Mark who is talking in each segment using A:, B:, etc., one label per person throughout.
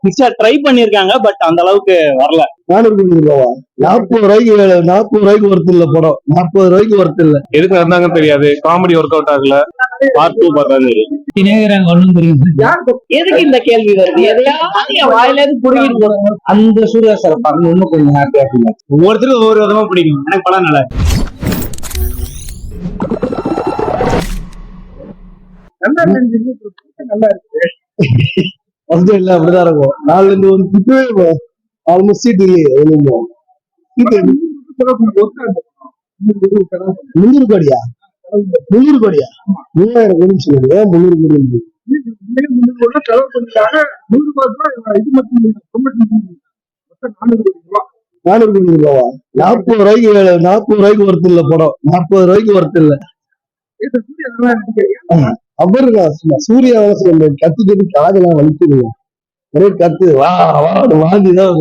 A: Mixer try பண்ணிருக்காங்க, but அந்த அளவுக்கு வரல.
B: 400 ரூபாவா? 40 ரூபாய்க்கு ஒர்த்து இல்ல படம். 40 ரூபாய்க்கு ஒர்த்து இல்ல.
C: எதுக்கு இருந்தாங்க தெரியாது, காமெடி ஒர்க் அவுட் ஆகல. பார்ட் 2 பார்த்தாது.
D: எதுக்கு இந்த கேள்வி வருது? எதையாவது என் வாயில இருந்து புரியுது போறோம்.
A: அந்த சூர்யா சார் பார்க்க இன்னும் கொஞ்சம் ஹாப்பியா ஃபீல் ஆச்சு. ஒவ்வொருத்தருக்கும் ஒவ்வொரு விதமா பிடிக்கும். எனக்கு படம் நல்லா
B: இருக்கு. அப்படிதான் இருக்கும். 4 இருந்து ஒரு கிட்டவே ஆல்மோஸ்ட் சீட் இல்லையே. 300 கோடியா? 300 கோடியா? 3000 கோடி சொல்லுங்க. 300 கோடி. 400 கோடி ரூபாவா? 40 ரூபாய்க்கு ஒர்த்து இல்ல படம். 40 ரூபாய்க்கு ஒர்த்து இல்ல. அவருங்க சூர்யா கத்து காதெல்லாம் வலிக்குதுங்க. ஒரே கத்து வாங்கிதான்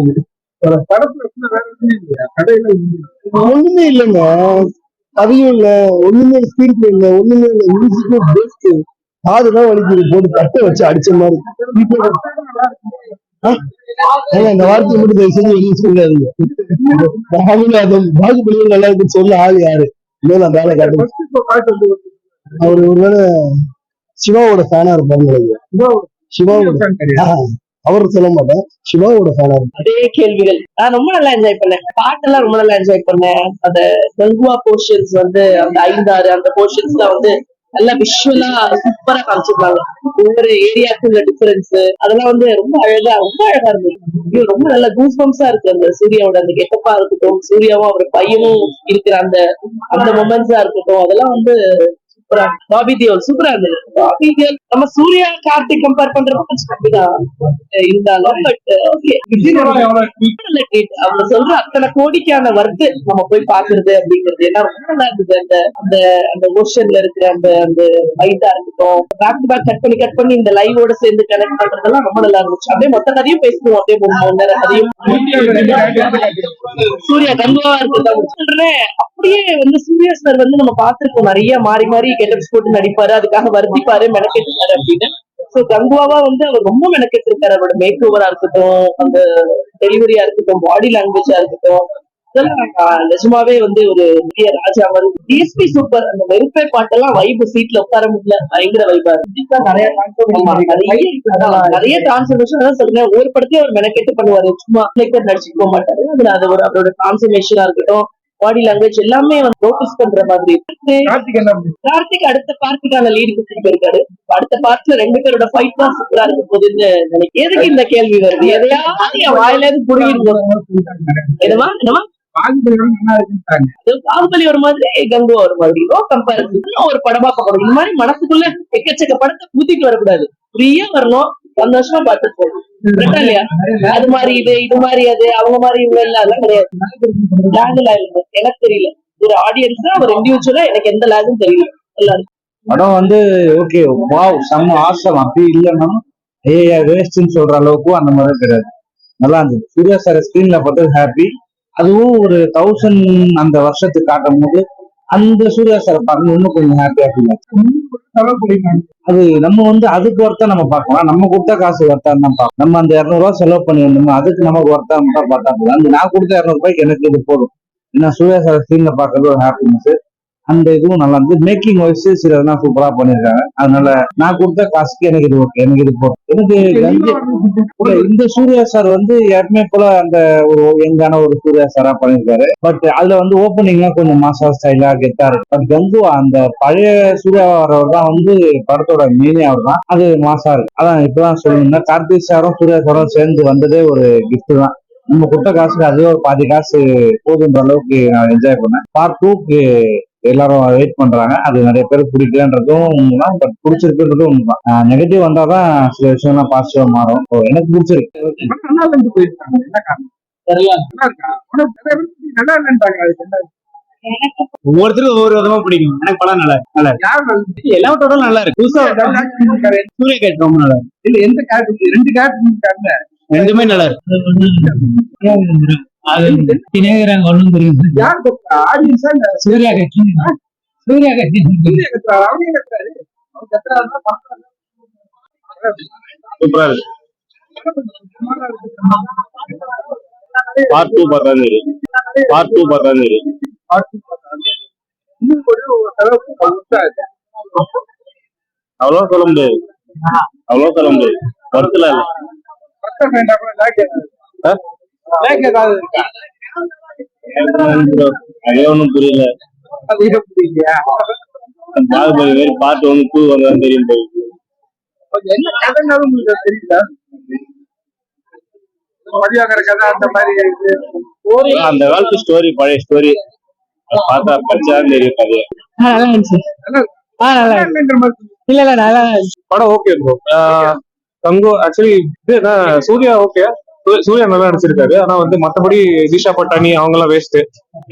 B: ஒண்ணுமே இல்லைங்க. கதையும் இல்ல, ஒண்ணுமே ஸ்கிரீன் பிளே இல்ல, ஒண்ணுமே இல்ல. மியூசிக்கும் பெஸ்ட். காதுதான் வலிக்குது. போட்டு கட்டை வச்சு அடிச்ச மாதிரி. இந்த வார்த்தையை மட்டும் தயவு செஞ்சு வெளியே சொல்லாதீங்க. பாகுபலியும் நல்லா இருக்குன்னு சொல்ல ஆள் யாரு? இன்னும் நான் வேலை காட்டு. அவரு ஒருவேளை சிவாவோட ஃபேனா இருப்பாரு. சிவாவோட அவரு சொல்ல மாட்டேன், சிவாவோட ஃபேனா இருப்பாரு.
D: அதே கேள்விகள். நான் ரொம்ப நல்லா என்ஜாய் பண்ணேன். பாட்டெல்லாம் ரொம்ப நல்லா என்ஜாய் பண்ணேன். அந்த கங்குவா போர்ஷன்ஸ் வந்து அந்த 5-6 அந்த போர்ஷன்ஸ்லாம் வந்து நல்லா விஷுவலா சூப்பரா காமிச்சிருப்பாங்க. ஒவ்வொரு ஏரியாவுக்கு உள்ள டிஃபரன்ஸ் அதெல்லாம் வந்து ரொம்ப அழகா இருந்தது. ரொம்ப நல்ல கூஸ் பம்ப்ஸா இருக்கு. அந்த சூர்யாவோட அந்த கெட்டப்பா இருக்கட்டும், சூர்யாவும் அவர் பையனும் இருக்கிற அந்த அந்த மொமெண்ட்ஸா இருக்கட்டும், அதெல்லாம் வந்து சூப்பரா. பாபி தேவல் சூப்பரா இருந்தது. பாபி தேவல் நம்ம சூர்யா கார்த்திக் கம்பேர் பண்றப்ப கொஞ்சம் கம்மிதான் இருந்தாலும், பட் ஓகே. அவங்க சொல்ற அத்தனை கோடிக்கான வர்த்து நம்ம போய் பாக்குறது அப்படிங்கிறது ஏன்னா ரொம்ப நல்லா இருந்தது. அந்த அந்த அந்த ஓஷன்ல இருக்கிற அந்த அந்த ஃபைட்டா இருக்கட்டும், பேக் டு பேக் கட் பண்ணி இந்த லைவோட சேர்ந்து கனெக்ட் பண்றதெல்லாம் ரொம்ப நல்லா இருந்துச்சு. அப்படியே மொத்த கதையும் பேசுவோம். அப்படியே 3 மணி நேரம் கதையும் சூர்யா கங்குவா இருக்கிறத அப்படியே வந்து சூர்யா சார் வந்து நம்ம பார்த்திருக்கோம். நிறைய மாறி மாறி கெட்டப்ஸ் போட்டு நடிப்பாரு, அதுக்காக வருத்திப்பாரு, மெனக்கெட்டுப்பாரு அப்படின்னு. சோ கங்குவாவா வந்து அவர் ரொம்ப மெனக்கெட்டு இருக்காரு. அவரோட மேக் ஓவரா இருக்கட்டும், அந்த டெலிவரியா இருக்கட்டும், பாடி லாங்குவேஜா இருக்கட்டும், இதெல்லாம் நிஜமாவே வந்து ஒரு பெரிய ராஜா மாதிரி. DSP super. அந்த வெறுப்பை பாட்டெல்லாம் வைப் சீட்ல உட்கார முடியல. பயங்கர வைப்பா நிறைய டிரான்ஸ்ஃபர்மேஷன் சொல்லுங்க. ஒரு படத்தையும் அவர் மெனக்கெட்டு பண்ணுவாரு. சும்மா நடிச்சுட்டு போக மாட்டாரு. அதுல அது ஒரு அவரோட டிரான்ஸ்ஃபர்மேஷனா இருக்கட்டும், பாடி லாங்குவேஜ் எல்லாமே வந்து நோட்டீஸ் பண்ற மாதிரி. கார்த்திக் அடுத்த பார்ட்டுக்கான லீடு கொடுத்துட்டு போயிருக்காரு. அடுத்த பார்ட்ல 2 பேரோட ஃபைட் தான் சூப்பரா இருக்க போகுதுன்னு நினைக்கிறேன். எதுக்கு இந்த கேள்வி வருது? எதையாவது என் வாயில இருந்து புரியுது. என்னமா என்னமா பாகுபலி ஒரு மாதிரி, கங்குவா ஒரு மாதிரி. கம்பேரிசன் ஒரு படமா பார்க்கணும். இந்த மாதிரி மனசுக்குள்ள எக்கச்சக்க படத்தை ஊத்திட்டு வரக்கூடாது. ஃப்ரீயா வரணும், சந்தோஷமா பார்த்துட்டு போகணும். இல்லையா? அது மாதிரி இது மாதிரி அது அவங்க மாதிரி இவங்க எல்லாம் அதெல்லாம் கிடையாது. எனக்கு தெரியல. ஒரு ஆடியன்ஸா ஒரு இண்டிவிஜுவலா எனக்கு எந்த லேகும் தெரியல. எல்லாரும்
A: படம் வந்து ஓகே வாவ் செம்ம ஆசம் அப்படி இல்லைன்னா வேஸ்ட்ன்னு சொல்ற அளவுக்கு அந்த மாதிரி கிடையாது. நல்லா இருந்தது. சூர்யா சார் ஸ்கிரீன்ல பார்த்தது ஹாப்பி. அதுவும் ஒரு 1000 அந்த வருஷத்துக்கு காட்டும் போது அந்த சூர்யா சார் பார்க்கணும் இன்னும் கொஞ்சம் ஹாப்பியா ஃபீல் ஆச்சு. அது நம்ம வந்து அதுக்கு ஒருத்தா நம்ம பார்க்கலாம். நம்ம கொடுத்தா காசு ஒருத்தான்னு தான் பார்க்கணும். நம்ம அந்த 200 ரூபாய் செலவு பண்ணி வந்தோம், அதுக்கு நமக்கு ஒருத்தா மட்டும் பார்த்தா போதும். அந்த நான் கொடுத்த 200 ரூபாய்க்கு எனக்கு இது போதும். ஏன்னா சூர்யா சார் ஸ்கிரீன்ல பார்க்கறது ஒரு ஹாப்பினஸ். அந்த இதுவும் நல்லா இருந்தது. மேக்கிங் வைஸ் சில இதெல்லாம் சூப்பரா பண்ணிருக்காங்க. அதனால நான் கொடுத்த காசுக்கு எனக்கு இது ஓகே, எனக்கு இது போதும். எனக்கு இந்த சூர்யா சார் வந்து ஏற்கனவே போல அந்த ஒரு யங்கான ஒரு சூர்யா சாரா பண்ணிருக்காரு. பட் அதுல வந்து ஓப்பனிங்லாம் கொஞ்சம் மாசா ஸ்டைலா கெத்தா இருக்கு. பட் கங்குவா அந்த பழைய சூர்யா வரவர் தான் வந்து படத்தோட மீனே அவர் தான். அது மாசா இருக்கு. அதான் இப்பதான் சொல்லணும்னா கார்த்திக் சாரும் சூர்யா சாரும் சேர்ந்து வந்ததே ஒரு கிஃப்ட் தான். நம்ம கொடுத்த காசுக்கு அதுவே ஒரு பாதி காசு போதுன்ற அளவுக்கு நான் என்ஜாய் பண்ணேன். பார்ட் 2க்கு எல்லாரும் வெயிட் பண்றாங்க. அது நிறைய பேருக்கு பிடிக்கலன்றதும் உண்மைதான், பட் பிடிச்சிருக்குன்றதும் உண்மைதான். நெகட்டிவ் வந்தாதான் சில விஷயம்லாம் பாசிட்டிவா மாறும். எனக்கு பிடிச்சிருக்கு.
E: ஒவ்வொருத்தருக்கும் ஒவ்வொரு விதமா பிடிக்கும். எனக்கு படம் நல்லா எல்லா டோட்டலும் நல்லா இருக்கு. சூரிய கேட் ரொம்ப நல்லா இருக்கு. எந்த கேட் 2 கேட் ரெண்டுமே நல்லா இருக்கு. சூர்யா கட்சி சூப்பரா இருக்கு.
C: பார்ட் 2 பார்த்தாலும் சரி. பார்ட் 2 பார்த்தாலும் சரி. அவ்வளவா சொல்ல முடியாது. அவ்வளவா சொல்ல முடியாது. வருத்தல இல்ல. அதே ஒண்ணும் புரியல. பாகுபலி வேறு பார்ட் 1 2 வரதான் தெரியும் போய். அந்த காலத்து ஸ்டோரி, பழைய ஸ்டோரி பார்த்தா படிச்சாதான் தெரியும் கதையை.
E: நல்லா இருந்துச்சு. நல்லா இல்ல நல்லா
C: படம் ஓகே இருக்கும். தங்கு ஆக்சுவலி இது சூர்யா ஓகே, சூர்யா நல்லா நடிச்சிருக்காரு. ஆனா வந்து மத்தபடி திஷா பட்டானி அவங்க எல்லாம் வேஸ்ட்.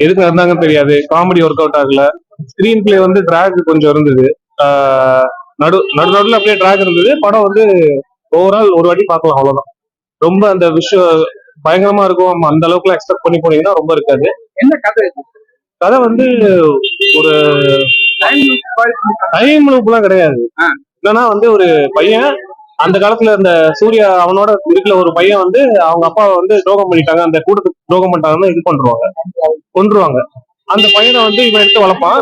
C: எதுக்கு இருந்தாங்கன்னு தெரியாது. காமெடி ஒர்க் அவுட் ஆகல. ஸ்கிரீன் பிளே வந்து டிராக் கொஞ்சம் இருந்தது. நடுநடுல அப்படியே டிராக் இருந்தது. படம் வந்து ஓவரால் ஒரு வாட்டி பார்க்கலாம், அவ்வளவுதான். ரொம்ப அந்த விஷயம் பயங்கரமா இருக்கும் அந்த அளவுக்கு எக்ஸ்பெக்ட் பண்ணி போனீங்கன்னா ரொம்ப இருக்காது.
A: என்ன கதை?
C: கதை வந்து ஒரு டைம் லூப்லாம் கிடையாது. என்னன்னா வந்து ஒரு பையன் அந்த காலத்துல இந்த சூர்யா அவனோட இருக்கிற ஒரு பையன் வந்து அவங்க அப்பாவை வந்து துரோகம் பண்ணிட்டாங்க, அந்த கூட்டத்துக்கு துரோகம் பண்ணிட்டாங்கன்னு இது கொன்றுவாங்க. அந்த பையனை வந்து இவன் எடுத்து வளர்ப்பான்.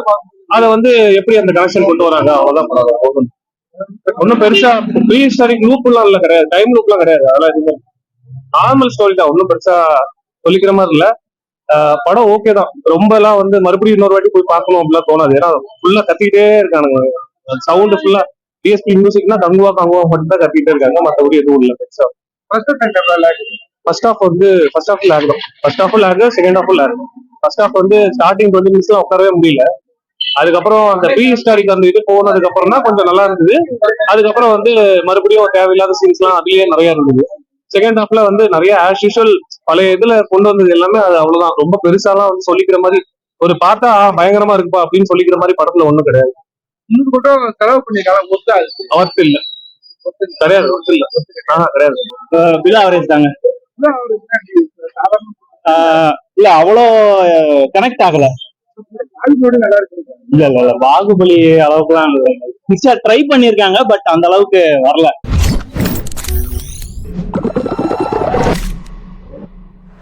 C: அதை வந்து எப்படி அந்த கனெக்ஷன் கொண்டு வராங்க அவ்வளவுதான். ஒன்னும் பெருசா ப்ரீ ஹிஸ்டாரிக் லூப் எல்லாம் இல்ல, கிடையாது. டைம் லூப் எல்லாம் கிடையாது. அதெல்லாம் எதுவுமே நார்மல் ஸ்டோரி தான். ஒன்னும் பெருசா சொல்லிக்கிற மாதிரி இல்ல. படம் ஓகே தான். ரொம்ப எல்லாம் வந்து மறுபடியும் இன்னொரு வாட்டி போய் பார்க்கணும் அப்படிலாம் தோணாது. ஏன்னா ஃபுல்லா கத்திக்கிட்டே இருக்கானுங்க. சவுண்ட் ஃபுல்லா டிஎஸ்பி மியூசிக்னா கங்குவா மட்டும் தான் கத்திக்கிட்டே இருக்காங்க. மற்றபடி எதுவும் இல்லை பெருசா. ஃபர்ஸ்ட் ஹாஃப் வந்து ஃபர்ஸ்ட் ஹாஃப் லேக் தான். First half lag, second half lag. First half வந்து ஸ்டார்டிங் 20 minutes உட்காரவே முடியல. அதுக்கப்புறம் அந்த ப்ரீ ஹிஸ்டாரிக் அந்த இது போனதுக்கு அப்புறம் தான் கொஞ்சம் நல்லா இருந்தது. அதுக்கப்புறம் வந்து மறுபடியும் தேவையில்லாத சீன்ஸ் எல்லாம் அதுலயே நிறைய இருந்தது. செகண்ட் ஹாஃப்ல வந்து நிறைய ஆஸ் யூஷுவல் பழைய இதுல கொண்டு வந்தது எல்லாமே அது அவ்வளவுதான். ரொம்ப பெருசாலாம் வந்து சொல்லிக்கிற மாதிரி ஒரு பார்த்தா பயங்கரமா இருக்குப்பா அப்படின்னு சொல்லிக்கிற மாதிரி படத்துல ஒண்ணும் கிடையாது.
A: இன்னும் கூட செலவு பண்ணிக்கலாம்.
C: ஒர்த்து இல்ல, கிடையாது. ஒர்த்து இல்ல, கிடையாது.
E: பில் ஆவரேஜ் தாங்க. இல்ல அவ்வளோ கனெக்ட் ஆகல. இல்ல பாகுபலி அளவுக்குலாம் ட்ரை பண்ணிருக்காங்க, பட் அந்த அளவுக்கு வரல.